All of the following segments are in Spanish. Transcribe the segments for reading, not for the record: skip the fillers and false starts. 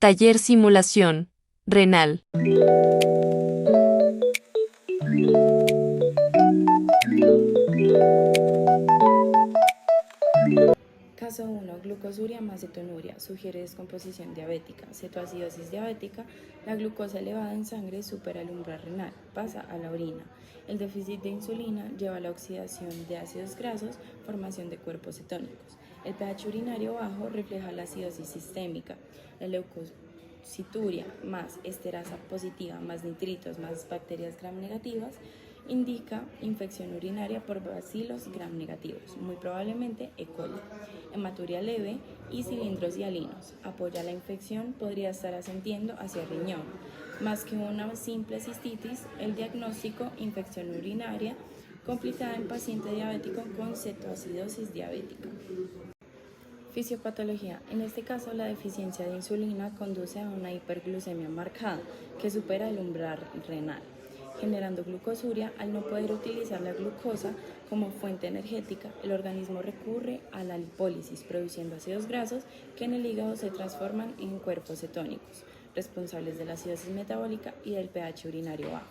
Taller Simulación Renal. Caso 1. Glucosuria más cetonuria. Sugiere descomposición diabética. Cetoacidosis diabética. La glucosa elevada en sangre supera el umbral renal. Pasa a la orina. El déficit de insulina lleva a la oxidación de ácidos grasos, formación de cuerpos cetónicos. El pH urinario bajo refleja la acidosis sistémica. La leucocituria más esterasa positiva más nitritos más bacterias gram negativas indica infección urinaria por bacilos gram negativos, muy probablemente E. coli. Hematuria leve y cilindros hialinos. Apoya la infección, podría estar ascendiendo hacia el riñón. Más que una simple cistitis, el diagnóstico infección urinaria complicada en paciente diabético con cetoacidosis diabética. Fisiopatología. En este caso, la deficiencia de insulina conduce a una hiperglucemia marcada que supera el umbral renal, generando glucosuria. Al no poder utilizar la glucosa como fuente energética, el organismo recurre a la lipólisis, produciendo ácidos grasos que en el hígado se transforman en cuerpos cetónicos, responsables de la acidosis metabólica y del pH urinario bajo.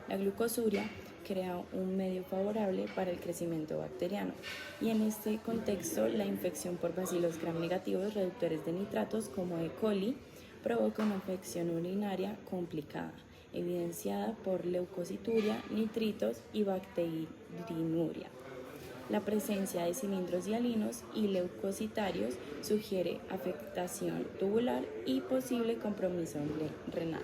La glucosuria crea un medio favorable para el crecimiento bacteriano y en este contexto la infección por bacilos gram negativos reductores de nitratos como E. coli provoca una infección urinaria complicada, evidenciada por leucocituria, nitritos y bacterinuria. La presencia de cilindros hialinos y leucocitarios sugiere afectación tubular y posible compromiso renal.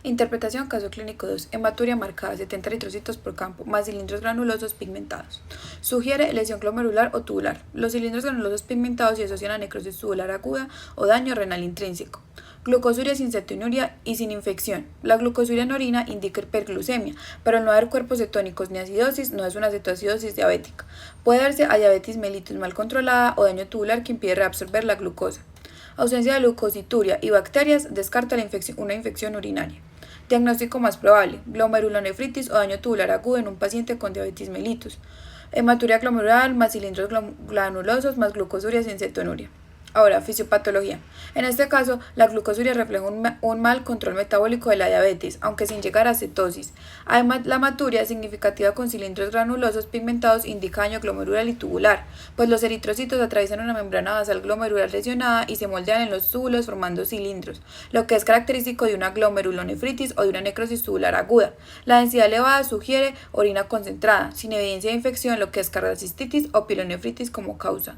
Interpretación caso clínico 2. Hematuria marcada, 70 eritrocitos por campo, más cilindros granulosos pigmentados. Sugiere lesión glomerular o tubular. Los cilindros granulosos pigmentados se asocian a necrosis tubular aguda o daño renal intrínseco. Glucosuria sin cetonuria y sin infección. La glucosuria en orina indica hiperglucemia, pero al no haber cuerpos cetónicos ni acidosis, no es una cetoacidosis diabética. Puede darse a diabetes mellitus mal controlada o daño tubular que impide reabsorber la glucosa. Ausencia de leucocituria y bacterias descarta una infección urinaria. Diagnóstico más probable: glomerulonefritis o daño tubular agudo en un paciente con diabetes mellitus. Hematuria glomerular más cilindros granulosos más glucosuria sin cetonuria. Ahora, fisiopatología. En este caso, la glucosuria refleja un mal control metabólico de la diabetes, aunque sin llegar a cetosis. Además, la hematuria significativa con cilindros granulosos pigmentados indica daño glomerular y tubular, pues los eritrocitos atraviesan una membrana basal glomerular lesionada y se moldean en los túbulos formando cilindros, lo que es característico de una glomerulonefritis o de una necrosis tubular aguda. La densidad elevada sugiere orina concentrada, sin evidencia de infección, lo que es cistitis o pielonefritis como causa.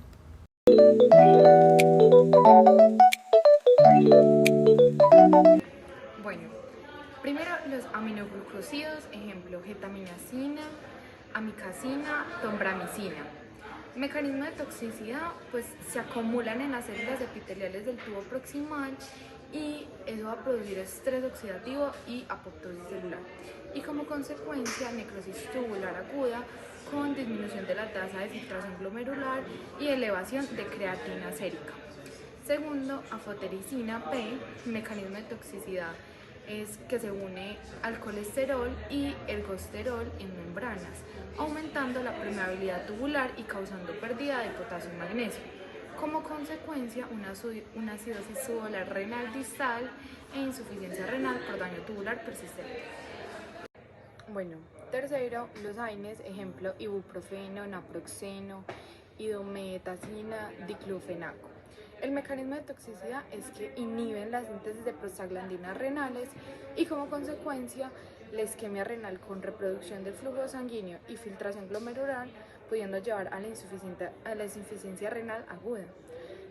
Bueno, primero los aminoglucósidos, ejemplo, getaminacina, amicacina, tombramicina. Mecanismo de toxicidad, pues se acumulan en las células epiteliales del tubo proximal y eso va a producir estrés oxidativo y apoptosis celular. Y como consecuencia, necrosis tubular aguda con disminución de la tasa de filtración glomerular y elevación de creatina sérica. Segundo, anfotericina P, mecanismo de toxicidad es que se une al colesterol y ergosterol en membranas, aumentando la permeabilidad tubular y causando pérdida de potasio y magnesio. Como consecuencia, una acidosis tubular renal distal e insuficiencia renal por daño tubular persistente. Bueno, tercero, los AINES, ejemplo, ibuprofeno, naproxeno, indometacina, diclofenaco. El mecanismo de toxicidad es que inhiben la síntesis de prostaglandinas renales y como consecuencia la isquemia renal con reproducción del flujo sanguíneo y filtración glomerular, pudiendo llevar a la insuficiencia renal aguda,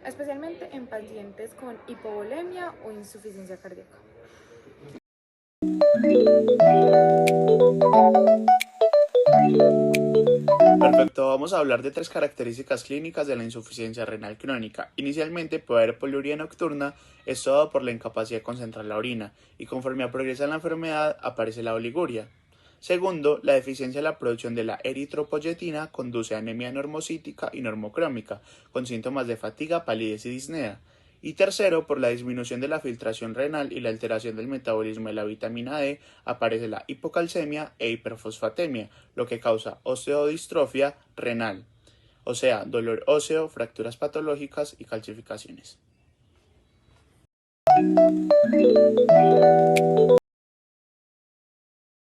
especialmente en pacientes con hipovolemia o insuficiencia cardíaca. Perfecto, vamos a hablar de tres características clínicas de la insuficiencia renal crónica. Inicialmente puede haber poliuria nocturna, esto dado por la incapacidad de concentrar la orina, y conforme progresa la enfermedad aparece la oliguria. Segundo, la deficiencia en la producción de la eritropoyetina conduce a anemia normocítica y normocrómica, con síntomas de fatiga, palidez y disnea. Y tercero, por la disminución de la filtración renal y la alteración del metabolismo de la vitamina D, aparece la hipocalcemia e hiperfosfatemia, lo que causa osteodistrofia renal. o sea, dolor óseo, fracturas patológicas y calcificaciones.